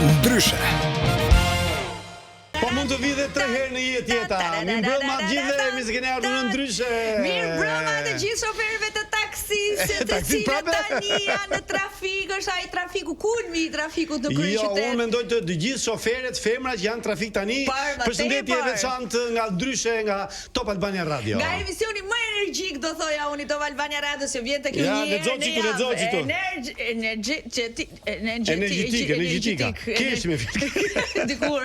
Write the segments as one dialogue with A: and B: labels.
A: Ndryshe.
B: Po mund të vi dhe 3 herë në jetë jeta. Mirëmbrëma gjithëve, mi se keni ardhur në Ndryshe.
C: Mirëmbrëma të gjithë shoferëve të taksisë, të cilët tani janë në trafik, është ai trafiku kulmi i trafikut në kryeqytet.
B: Jo, unë mendoj të gjithë shoferët femra që janë trafik tani. Përshëndetje veçantë nga Ndryshe, nga Top Albania Radio.
C: Nga emisioni më energjik do thoja unë Top Albania Radio se vjen tek një herë.
B: Lexo energjetika. Kesh me fjalë.
C: Dikur.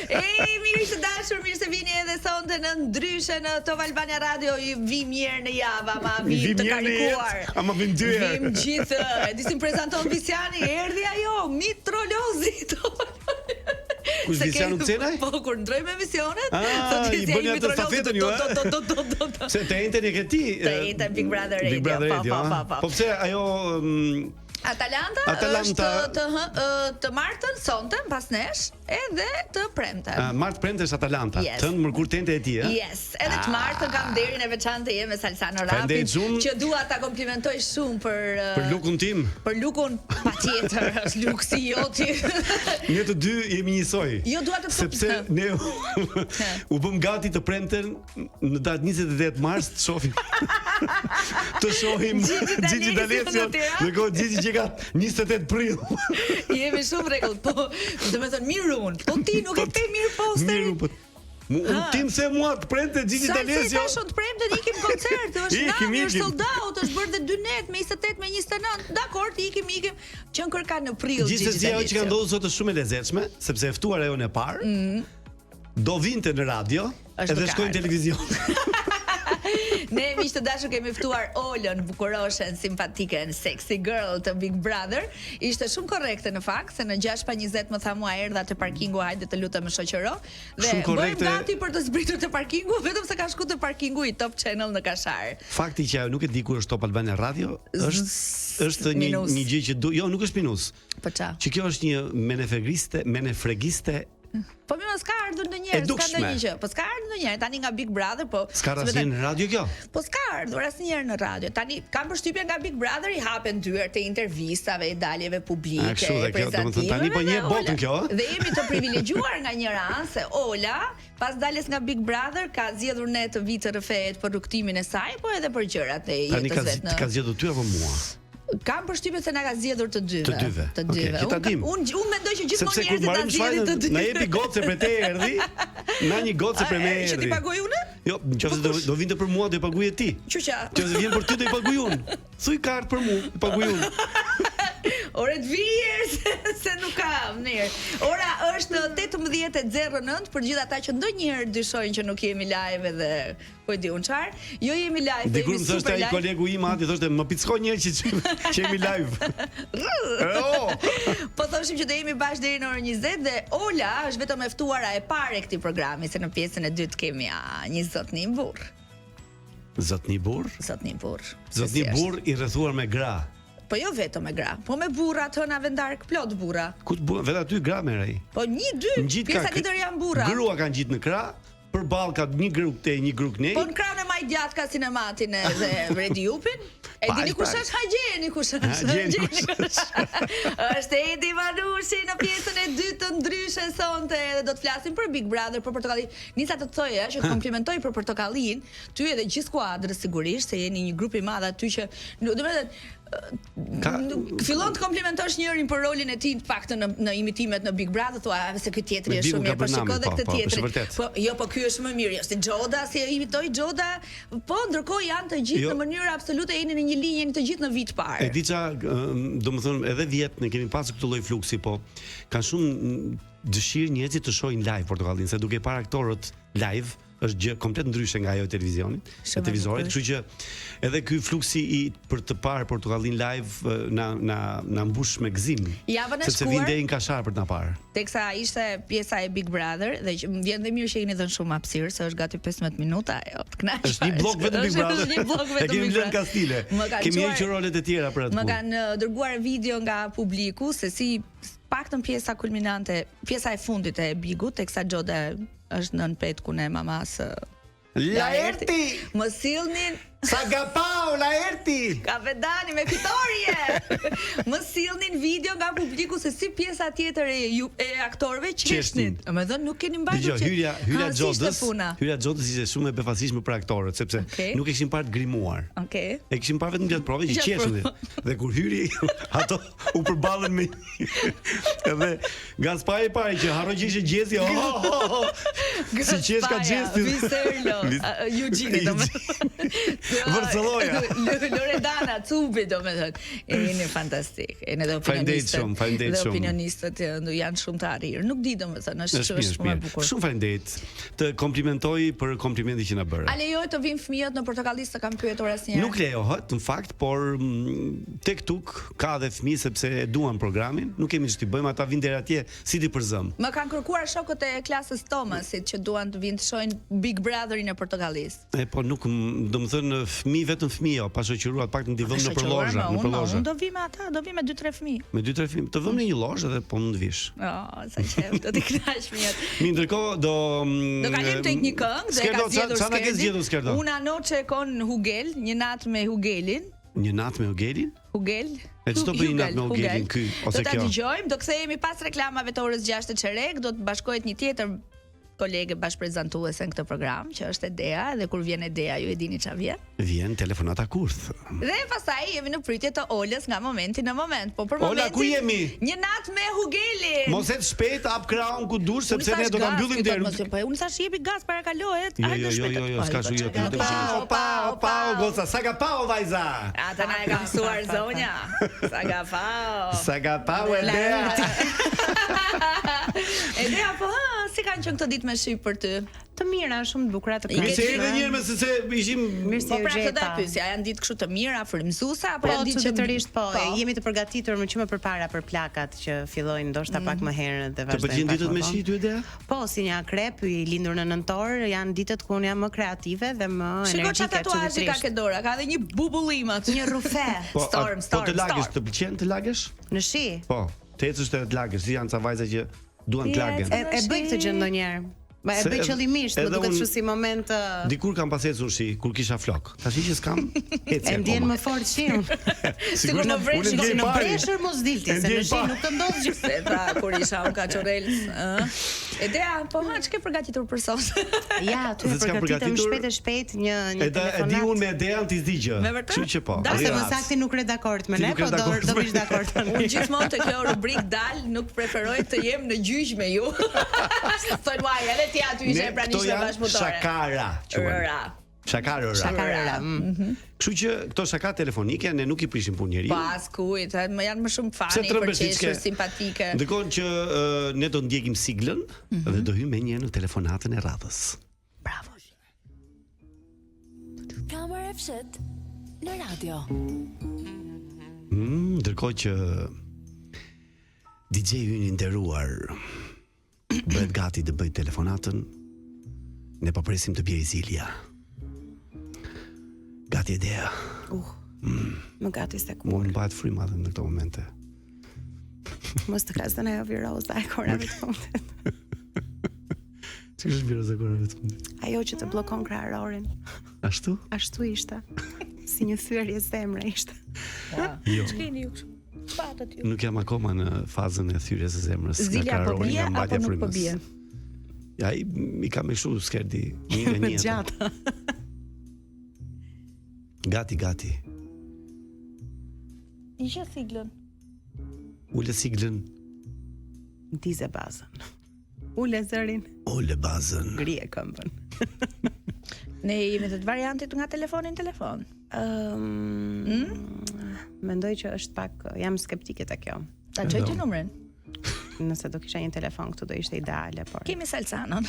C: Mirë të dashur, mirë se vini edhe sonte në Ndryshe në Top Albania Radio. Vi mirë në javë, ama vi të karikuar.
B: Ama vim dy herë.
C: Vim gjithë. Disim prezanton Visiani, erdhi ajo, mitrolozi.
B: Kush Visiani Cenaj?
C: Po kur ndrojmë emisionet,
B: i bëni atë stafetën ju, Se të enten e këti.
C: Të enten Big Brother Radio.
B: Po pse ajo
C: Atalanta është të martën, sonte, pas nesh, edhe të premten.
B: Martë premtesh Atalanta, të në mërkur tente e ti,
C: Yes, edhe të martën kam derin e veçantë jeme Salsano Rapi, që dua ta komplimentoj shumë për
B: lukun tim.
C: Për lukun, pa tjetër, është luksi joti.
B: Ne të dy jemi njësoj.
C: Jo, dua të
B: sepse ne u bëm gati të premten në datë 28 mars të shohim. Të shohim Gigi D'Alessio, në kohë Gigi që ka 28 prill.
C: Jemi shumë rregull, po do të thënë mirë unë. Po ti nuk e ke mirë posterin.
B: Unë tim se mua të premte Gigi D'Alessio.
C: Sa tashon të premte ikim koncert, është nami, është soldaut, është bërë dhe 2 net me 28 me 29. Dakor, ikim qen kërka në prill Gigi D'Alessio.
B: Gjithsesi ajo që ka ndodhur sot është shumë e lezetshme, sepse e ftuar ajo në parë. Do vinte në radio edhe shkojnë në televizion.
C: Ne miq të dashur kemi ftuar Olën, bukuroshen, simpatiken, sexy girl të Big Brother. Ishte shumë korrekte në fakt, se në 6:20 më tha mua erdha te parkingu, hajde të lutem më shoqëro. Dhe bëjmë gati për të zbritur te parkingu, vetëm se ka shku te parkingu i Top Channel në Kashar.
B: Fakti që ajo nuk e di kur është Top Albania Radio, është një gjë që nuk është minus.
C: Po ça?
B: Që kjo është një menefregiste.
C: Po më s'ka ardhur ndonjëherë, s'ka ndonjë gjë. Po s'ka ardhur ndonjëherë tani nga Big Brother, po
B: s'ka asnjë në radio kjo.
C: Po s'ka ardhur asnjëherë në radio. Tani kam përshtypjen nga Big Brother i hapen dyert e intervistave, daljeve publike, prezantimeve.
B: Tani po një botën kjo.
C: Dhe jemi të privilegjuar nga një ran se Ola, pas daljes nga Big Brother, ka zgjedhur ne të vi të rrëfehet për rrugtimin e saj, po edhe për gjërat e jetës vet.
B: Tani ka zgjedhur ty apo mua?
C: Kam përshtypjen se na ka zgjedhur të dyve. Unë mendoj që gjithmonë njerëzit ta zgjedhin të dyve.
B: Na jepi gocë për te erdhi. Na një gocë për me erdhi.
C: Që ti pagoj unë?
B: Jo, nëse do vinte për mua do i paguaj ti.
C: Çuça.
B: Nëse vjen për ty do i paguaj unë. Thuj kart për mua, i paguaj unë.
C: Ore të vjerë se nuk kam mirë. Ora është 18:09 për gjithë ata që ndonjëherë dyshojnë që nuk jemi live edhe po e di unë çfarë. Jo jemi live, jemi super live.
B: Dikur më thoshte ai kolegu im aty thoshte më pickoj një herë që jemi live.
C: Po thoshim që do jemi bashkë deri në orën 20 dhe Ola është vetëm e ftuara e parë e këtij programi, se në pjesën e dytë kemi një zotni burr.
B: Zotni burr?
C: Zotni burr.
B: Zotni burr i rrethuar me gra.
C: Po jo vetëm me gra, po me burra të na vendark plot burra.
B: Ku burra? Vetë aty gra merr ai.
C: Po 1-2, pjesa tjetër janë burra.
B: Grua kanë gjitë në krah, përballë ka një grup te një grup nej.
C: Po në krahun e maj djath ka sinematin edhe Redi Upin. E dini kush është Hagjeni, kush është Hagjeni. Është Edi Manushi në pjesën e dytë të Ndryshe sonte dhe do të flasim për Big Brother, për Portokallin. Nisa të thoja që të komplimentoj për Portokallin, ty edhe gjithë skuadrës sigurisht, se jeni një grup i madh aty që do të thënë fillon të komplimentosh njërin për rolin e tij të paktën në imitimet në Big Brother, thua se ky tjetri është shumë mirë, po shikoj edhe këtë tjetrin. Po jo, po ky është më mirë, si Xhoda, si e imitoi Xhoda, po ndërkohë janë të gjithë në mënyrë absolute jeni në një linjë, jeni të gjithë në vit parë.
B: E di ça, domethënë edhe vjet ne kemi pasur këtë lloj fluksi, po kanë shumë dëshirë njerëzit të shohin live Portokallin, se duke parë aktorët live është gjë komplet ndryshe nga ajo e televizionit, e televizorit, kështu që edhe ky fluksi për të parë Portokallin live na mbush me gëzim.
C: Javën e
B: sepse vjen deri në Kashar për të na parë.
C: Teksa ishte pjesa e Big Brother dhe më vjen dhe mirë që jeni dhënë shumë hapësirë, se është gati 15 minuta, jo, të kënaq.
B: Është një blok vetëm Big Brother. E kemi lënë kastile. Kemi hequr rolet e tjera për atë.
C: Më kanë dërguar video nga publiku se si paktën pjesa kulminante, pjesa e fundit e Bigut, teksa Xhoda është nën petkun e mamas
B: Laerti!
C: Më sillnin
B: Sagapao, Laerti!
C: Kapetani me fitorie. Më sillnin video nga publiku se si pjesa tjetër e aktorëve qeshnin. Domethënë nuk keni mbajtur
B: që hyrja Xhodës ishte shumë e befasishme për aktorët, sepse nuk e kishin parë të grimuar.
C: Okej.
B: E kishin parë vetëm gjatë provës që qeshin. Dhe kur hyri, ato u përballën me edhe Gaspari pari që harroi që ishte gjezi. Si qesh ka gjesti.
C: Viserlo, Eugene domethënë.
B: Vërcëlloja.
C: Loredana Cubi domethënë. Jeni fantastik. Jeni edhe opinionistët.
B: Faleminderit shumë.
C: Opinionistët janë shumë të arrirë. Nuk di domethënë, është shumë e bukur.
B: Shumë faleminderit. Të komplimentoj për komplimentin që na bëre.
C: A lejohet të vinë fëmijët në Portokallisë të kam pyetur asnjëherë?
B: Nuk lejohet, në fakt, por tek tuk ka dhe fëmijë sepse e duan programin, nuk kemi ç'ti bëjmë, ata vinë deri atje si ti përzëm.
C: Më kanë kërkuar shokët e klasës Thomasit që duan të vinë të shohin Big Brotherin e Portokallisë.
B: Po nuk, domethënë vetëm fëmijë, pa shoqëruar, pak të vëmë në përlozha,
C: Unë do vi me ata, do vi me 2-3 fëmijë.
B: Me 2-3 fëmijë, të vëmë në një lozhë dhe po mund të vish.
C: Sa qef, do t'i kënaq fëmijët.
B: Mi ndërkohë do
C: kalim tek një këngë dhe ka zgjedhur
B: Skerdo.
C: Una noche con Hugel, një natë me Hugelin.
B: Një natë me Hugelin?
C: Hugel.
B: E ç'do bëj natë me Hugelin ky ose kjo?
C: Do ta dëgjojmë, do kthehemi pas reklamave të orës 6 të çerek, do të bashkohet një tjetër kolege bashkëprezantuese në këtë program, që është Edea, dhe kur vjen Edea, ju e dini ç'a vjen?
B: Vjen telefonata kurth.
C: Dhe pastaj jemi në pritje të Olës nga momenti në moment, po për momentin.
B: Ola, ku jemi?
C: Një natë me Hugelin.
B: Mos et shpejt hap krahun ku dush sepse ne do ta mbyllim derën.
C: Po unë thash jepi gaz para kalohet.
B: Jo, s'ka shujë. Pa, goca, sagapao vajza.
C: Ata na e ka mësuar zonja.
B: Sagapao Edea.
C: Edea, po, si kanë qenë këtë ditë me shqip për ty?
A: Të mira, shumë të bukura të
B: këndshme. Mirë edhe një herë me se ishim
C: po pra këtë pyesja, janë ditë kështu të mira, frymëzuese apo janë ditë që
A: detyrisht po, jemi të përgatitur më që më përpara për plakat që fillojnë ndoshta pak më herët dhe vazhdojnë.
B: Të pëlqejnë ditët me shi ty Edea?
A: Po, si një akrep i lindur në nëntor, janë ditët ku unë jam më kreative dhe më energjike.
C: Shiko çfarë tatuazhi ka ke dora, ka edhe një bubullim aty, një rufe. Storm.
B: Po të lagesh, të pëlqen të lagesh?
A: Në shi?
B: Po, të ecësh të lagesh, si janë ca vajza që duan të lagen.
A: E bëj këtë gjë ndonjëherë. Ma e bëj qëllimisht, më duket kështu si moment.
B: Dikur kam pas ecur shi, kur kisha flok. Tash që s'kam, ecë.
A: E ndjen më fort shiun.
C: Sigur në vresh,
A: në breshër mos dilti, se në shi nuk të ndodh gjithsesi.
C: Pra kur isha unë kaçorel, Edea, po ç'ke përgatitur për sot?
A: Ja, tu e përgatitem shpejt një telefonat.
B: E di unë me Edean ti s'di gjë.
C: Kështu
B: që po.
A: Se më saktë nuk re dakord me ne, po do vish dakord tani.
C: Unë gjithmonë të kjo rubrik dal, nuk preferoj të jem në gjyq me ju. Thonë vaj, edhe ti aty ishe pranishme bashkëpunëtore.
B: Shakara. Kështu që këto shaka telefonike ne nuk i prishim punëri.
C: Pas kujt, më janë më shumë fani, përqeshur, simpatike.
B: Ndërkohë që ne do ndjekim siglën dhe do hyjmë një në telefonatën e radhës.
C: Bravo.
D: Kamera e fshet në radio.
B: Ndërkohë që DJ-ju i nderuar bëhet gati të bëjë telefonatën, ne po presim të bjej Zilja. Gati Edea.
A: Më gati se kur.
B: Më bëhet frymë atë në këto momente.
A: Mos të krasën ajo viroza e korave të fundit.
B: Ç'është viroza e korave të fundit?
A: Ajo që të bllokon kraharorin.
B: Ashtu?
A: Ashtu ishte. Si një thyerje zemre ishte.
B: Jo.
C: Ç'keni ju kështu?
B: Nuk jam akoma në fazën e thyrjes së zemrës.
C: Zilja po bie apo nuk po bie?
B: Ja, i kam me kështu skerdi.
A: Me gjatë.
B: Gati.
C: Isha siglën.
B: Ule siglën.
A: Ndize bazën. Ule zërin.
B: Ule bazën.
A: Grije këmbën.
C: Ne jemi të variantit nga telefoni në telefon.
A: Mendoj që është pak, jam skeptike te kjo.
C: Ta çoj ti numrin.
A: Nëse do kisha një telefon këtu do ishte ideale, por.
C: Kemi Salsanon.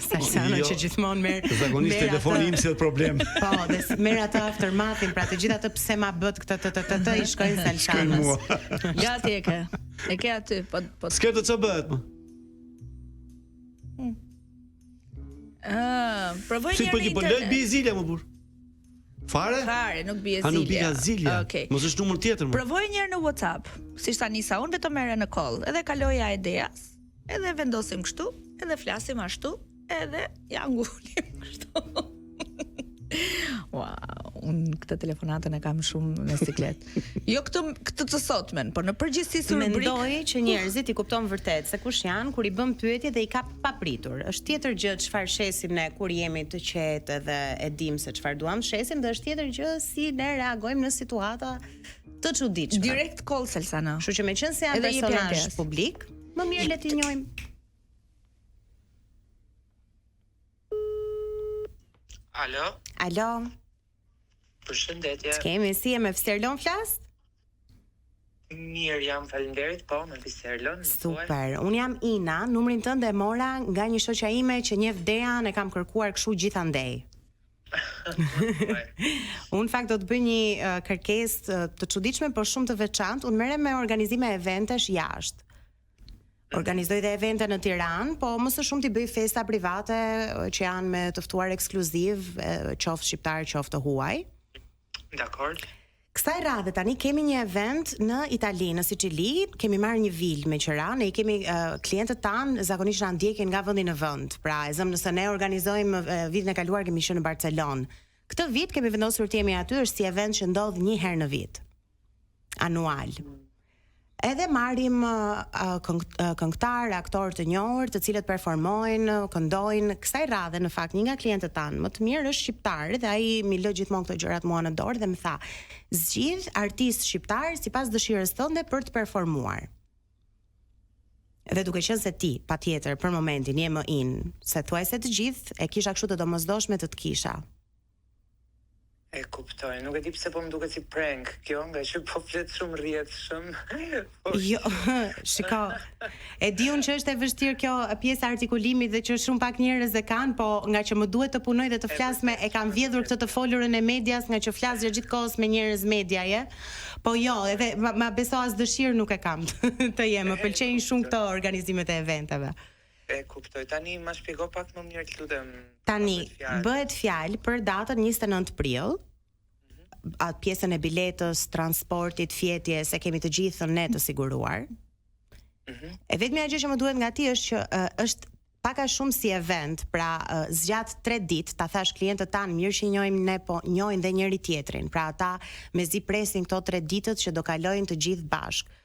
A: Salsanon që gjithmonë merr.
B: Zakonisht telefoni im sjell problem.
A: Po, dhe merr atë aftermathin, pra të gjithë atë pse ma bët këtë i shkojnë Salsanës.
C: Gati e ke. E ke aty, po.
B: S'ke të ç'a bëhet më?
C: Provoj një herë.
B: Po lë bi Zilja më burr. Fare, nuk bie Zilja. Nuk bie Zilja.
C: Okej.
B: Mos është numër tjetër më.
C: Provoj një herë në WhatsApp. Siç tani sa unë vetëm merre në call, edhe kaloja Edeas, edhe vendosim kështu, edhe flasim ashtu, edhe ja ngulim. kështu. Wow, unë këtë telefonatën e kam shumë me siklet. Jo këtë të sotmen, por në përgjithësi si rubrik.
A: Mendoj që njerëzit i kupton vërtet se kush janë kur i bën pyetje dhe i kap papritur. Është tjetër gjë çfarë shesim ne kur jemi të qetë dhe e dim se çfarë duam shesim, dhe është tjetër gjë si ne reagojmë në situata të çuditshme.
C: Direct call Selsana.
A: Kështu që meqense se janë
C: Edhe jepi
A: personazh
C: adres.
A: publik, më mirë le t'i njohim.
E: Alo,
A: Alo,
E: përshëndetje.
A: kemi si e me Fsterlon flas?
E: Mirë jam, faleminderit, po, me Viserlon.
A: Super. Un jam Ina, numrin tënd e mora nga një shoqja ime që njeh Dean, e kam kërkuar kështu gjithandej. Unë fakt do të bëj një kërkesë të çuditshme por shumë të veçantë. Unë merrem me organizime eventesh jashtë. Organizoj dhe evente në Tiranë, po më së shumti bëj festa private që janë me të ftuar ekskluziv, qoftë shqiptar, qoftë huaj.
E: Dakor.
A: Kësaj radhe tani kemi një event në Itali, në Sicili, kemi marrë një vilë me qëra, ne i kemi klientët tanë zakonisht na ndjekin nga vendi në vend. Pra, e zëm nëse ne organizojmë vitin e kaluar kemi qenë në Barcelonë. Këtë vit kemi vendosur të jemi aty, është si event që ndodh një herë në vit. Anual. Edhe marrim këngëtar, aktorë të njohur, të cilët performojnë, këndojnë. Kësaj radhe në fakt një nga klientët tanë më të mirë është shqiptar dhe ai mi lë gjithmonë këto gjërat mua në dorë dhe më tha: "Zgjidh artist shqiptar sipas dëshirës tënde për të performuar." Dhe duke qenë se ti, patjetër, për momentin je më in, se thuajse të gjithë e kisha kështu të domosdoshme të kisha.
E: E kuptoj, nuk e di pse po më duket si prank kjo, nga që po flet shumë rrjedhshëm.
A: Jo, shiko, e di unë që është e vështirë kjo pjesa e artikulimit dhe që shumë pak njerëz e kanë, po nga që më duhet të punoj dhe të flas me, e kam vjedhur këtë të folurën e medias, nga që flas gjithkohës me njerëz mediaje. Po jo, edhe ma beso as dëshirë nuk e kam të jem, më pëlqejnë shumë këto organizimet e eventeve.
E: E kuptoj, tani ma shpjego pak më mirë të lutem.
A: Tani, bëhet fjalë për datën 29 prill, atë pjesën e biletës, transportit, fjetjes, e kemi të gjithën ne të siguruar. E vetmja gjë që më duhet nga ti është që është pak a shumë si event, pra zgjat 3 ditë, ta thash klientët tanë, mirë që njohim ne, po njohin dhe njëri tjetrin. Pra ata mezi presin këto 3 ditët që do kalojnë të gjithë bashkë.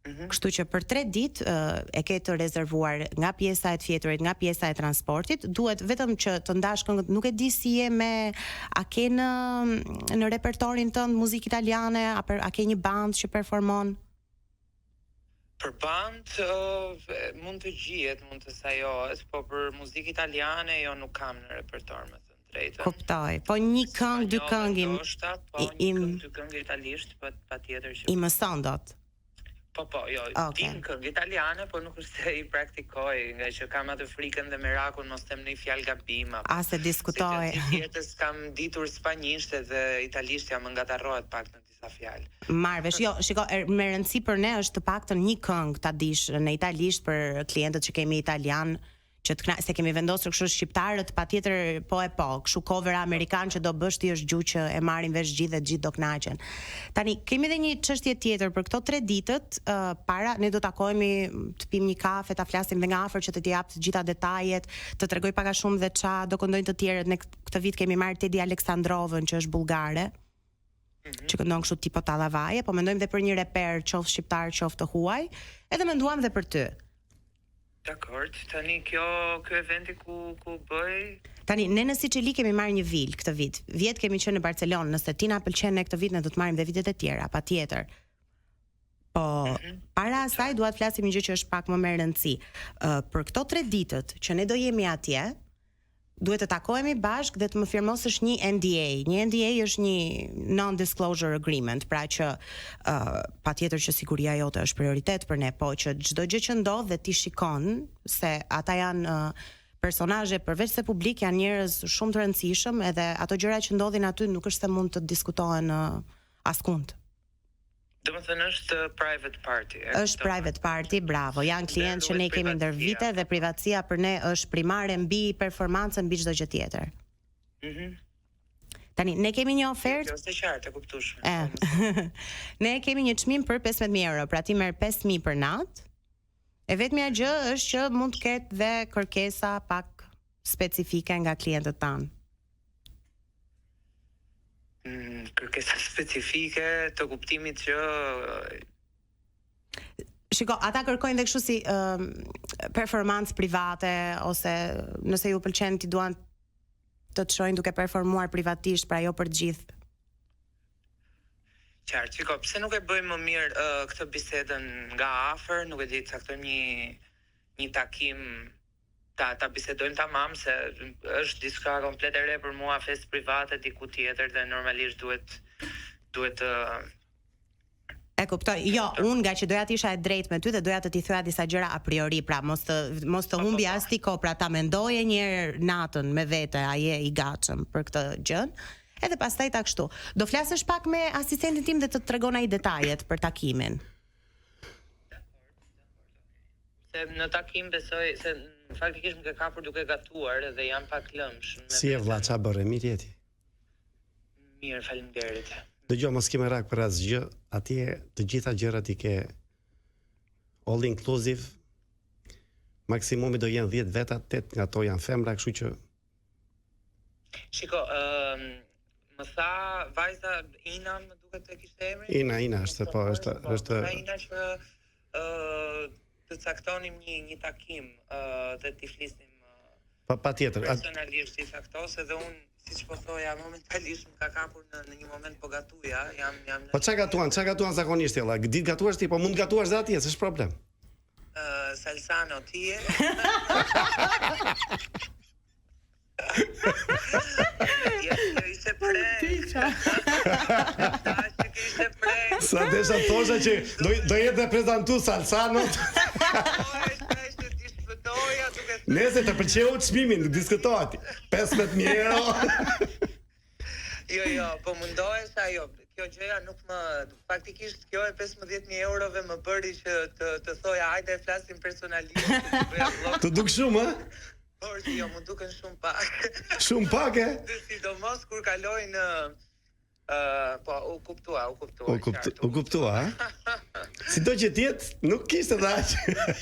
A: Kështu që për 3 ditë e ke të rezervuar nga pjesa e të fjeturit, nga pjesa e transportit, duhet vetëm që të ndash këngët, nuk e di si je me, a ke në repertorin tënd muzikë italiane, a ke një band që performon?
E: Për band mund të gjihet, mund të sajohet, po për muzikë italiane jo nuk kam në repertor, me thënë drejtën.
A: Kuptoj. Po një këngë, 2 këngë
E: po një këngë, 2 këngë italisht, patjetër që
A: i mëson dot.
E: Po, jo,
A: Okay.
E: Tim këngë italiane, po nuk është se i praktikoj, nga që kam atë frikën dhe merakun mos them në fjalë gabim.
A: A se diskutoj.
E: Si jetës kam ditur spanjisht dhe italisht jam ngatarrohet pak në disa fjalë.
A: Marrvesh, jo, shiko, me rëndësi për ne është të paktën një këngë ta dish në italisht për klientët që kemi italian, që se kemi vendosur kështu shqiptarët patjetër po, kështu cover amerikan që do bësh ti është gjuhë që e marrin vesh gjithë dhe gjithë do kënaqen. Tani kemi edhe një çështje tjetër për këto 3 ditët, para ne do takohemi të pim një kafe, ta flasim dhe nga afër që të jap të gjitha detajet, të tregoj pak a shumë dhe ç'a do këndojnë të tjerët. Ne këtë vit kemi marrë Tedi Aleksandrovën që është bullgare. Që këndon kështu tipo tallavaje, po mendojmë dhe për një reper qoftë shqiptar, qoftë huaj, edhe menduam dhe për ty.
E: Dakor, tani kjo eventi ku bëj.
A: Tani ne në Sicili kemi marrë një vilë këtë vit. Vjet kemi qenë në Barcelonë, nëse ti na pëlqen ne këtë vit ne do të marrim dhe vitet e tjera, patjetër. Po, para asaj dua të flasim një gjë që është pak më me rëndësi. Për këto 3 ditët që ne do jemi atje, duhet të takohemi bashkë dhe të më firmosësh një NDA. Një NDA është një non-disclosure agreement, pra që patjetër që siguria jote është prioritet për ne, po që çdo gjë që ndodh dhe ti shikon se ata janë personazhe përveç se publik, janë njerëz shumë të rëndësishëm, edhe ato gjëra që ndodhin aty nuk është se mund të diskutohen askund.
E: Domethënë është private party.
A: Është private party, bravo. Janë klientë që ne kemi ndër vite dhe privatësia për ne është primare mbi performancën, mbi çdo gjë tjetër. Tani ne kemi një ofertë.
E: Është e qartë, e kuptueshme.
A: Ne kemi një çmim për 15.000 euro, pra ti merr 5.000 për natë. E vetmja gjë është që mund të ketë dhe kërkesa pak specifike nga klientët tanë?
E: Kërkesa specifike të kuptimit që
A: Shiko, ata kërkojnë dhe kështu si performancë private, ose nëse ju pëlqen ti duan të çojnë duke performuar privatisht, pra jo për të gjithë.
E: qartë, shiko, pse nuk e bëjmë më mirë këtë bisedën nga afër, nuk e di, caktojmë një takim ta bisedojmë tamam, se është diçka komplet e re për mua, fest private diku tjetër dhe normalisht duhet
A: E kuptoj. Jo, unë nga që doja të isha e drejtë me ty dhe doja të t'i thoja disa gjëra a priori, pra mos të humbi as ti kohë, pra ta mendoje një herë natën me vete, a je i gatshëm për këtë gjën. Edhe pastaj ta kështu. Do flasësh pak me asistentin tim dhe të tregon ai detajet për takimin.
E: Se në takim besoj se faktikisht më ke kapur duke gatuar dhe jam pak lëmsh.
B: Si e vlla, ç'a bëre, mirë jeti?
E: Mirë, faleminderit.
B: Dëgjoj, mos kemë rak për asgjë, atje të gjitha gjërat i ke all inclusive. Maksimumi do jenë 10 veta, 8 nga to janë femra, kështu që
E: Shiko, më tha vajza Ina, më duket e kishte emrin?
B: Ina, është
E: Ina që të caktonim një takim dhe t'i flisnim
B: patjetër.
E: Personalisht i caktos edhe unë, siç po thoja, momentalisht më ka kapur në një moment po gatuja, jam
B: Po ç'a gatuan zakonisht ella? Ditë gatuash ti, po mund gatuash dhe atje, s'është problem.
E: Salsano ti je. Ishte prek. Ishte prek.
B: Sa desha thosha që do jetë dhe prezantu Salsano. Nëse të pëlqeu çmimin, diskutohet. 15.000 euro.
E: Jo, po mundohesh ajo. Kjo gjëja nuk faktikisht kjo e 15.000 eurove më bëri që të thoja hajde flasim personalisht.
B: Të duk shumë, ë?
E: Por jo, më duken shumë pak.
B: Shumë pak, e?
E: Sidomos kur kaloj në po, u kuptua,
B: ha? Sido që tjetë, nuk kishte dhe aq.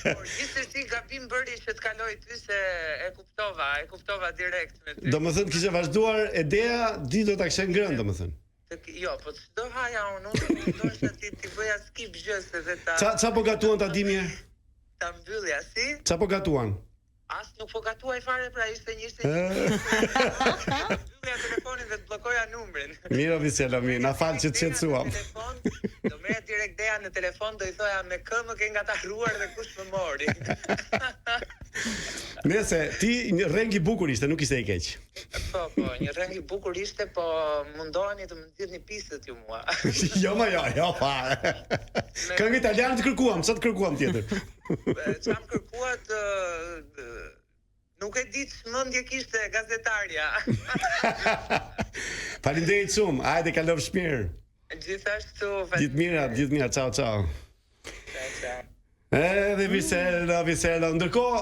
E: Por gjithsesi gabim bëri që të kaloj ty se e kuptova direkt me ty.
B: Domethënë kishe vazhduar ideja, di do ta kishe ngrënë domethënë.
E: Jo, po çdo haja unë ndoshta ti bëja skip gjë se vetë.
B: Ça po gatuan ta di mirë?
E: Ta mbyllja si?
B: Ça po gatuan?
E: As nuk po gatuaj fare, pra ishte një mbyllja telefonin dhe të bllokoja numrin.
B: Mirë, Visela, mirë, na fal që të qetësuam.
E: Do merret direkt Dea në telefon, do I thoja me kë më ke ngatarruar dhe kush më mori.
B: Nëse ti një rreng I bukur ishte, nuk ishte I keq.
E: Po, një rreng I bukur ishte, po mundoheni të më nxirrni pisët ju mua.
B: Jo, fare. Këngë italiane të kërkuam, ç'a të kërkuam tjetër?
E: Çam kërkuat nuk e di ç'mendje kishte gazetarja.
B: Faleminderit shumë. Hajde kalofsh mirë.
E: Gjithashtu.
B: Gjithë mira, ciao.
E: Ciao.
B: Edhe Visela, ndërkohë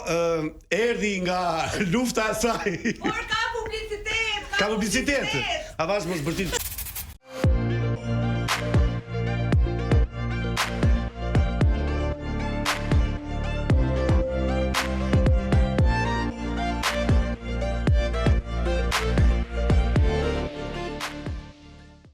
B: erdhi nga lufta e saj.
C: Por ka publicitet.
B: Ka publicitet. A vash mos bërtit.